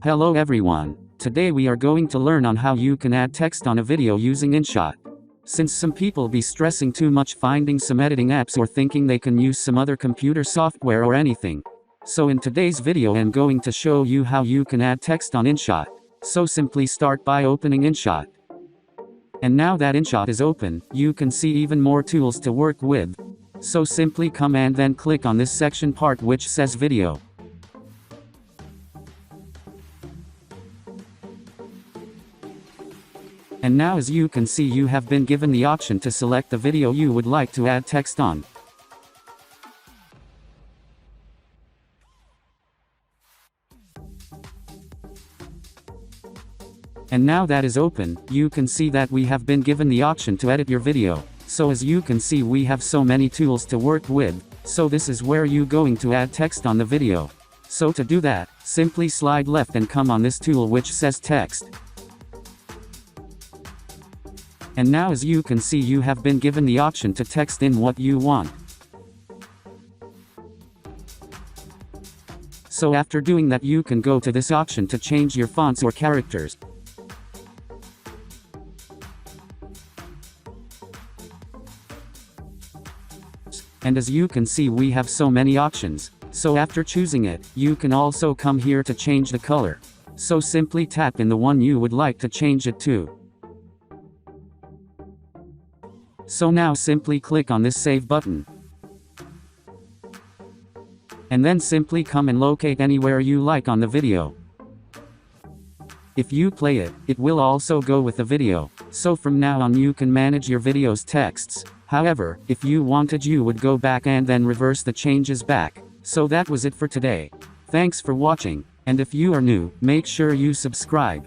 Hello everyone. Today we are going to learn on how you can add text on a video using InShot. Since some people be stressing too much finding some editing apps or thinking they can use some other computer software or anything. So in today's video I'm going to show you how you can add text on InShot. So simply start by opening InShot. And now that InShot is open, you can see even more tools to work with. So simply come and then click on this section part which says video. And now as you can see you have been given the option to select the video you would like to add text on. And now that is open, you can see that we have been given the option to edit your video. So as you can see we have so many tools to work with, so this is where you going to add text on the video. So to do that, simply slide left and come on this tool which says text. And now as you can see you have been given the option to text in what you want. So after doing that you can go to this option to change your fonts or characters. And as you can see we have so many options, so after choosing it, you can also come here to change the color. So simply tap in the one you would like to change it to. So now simply click on this save button. And then simply come and locate anywhere you like on the video. If you play it, it will also go with the video. So from now on you can manage your video's texts. However, if you wanted you would go back and then reverse the changes back. So that was it for today. Thanks for watching, and if you are new, make sure you subscribe.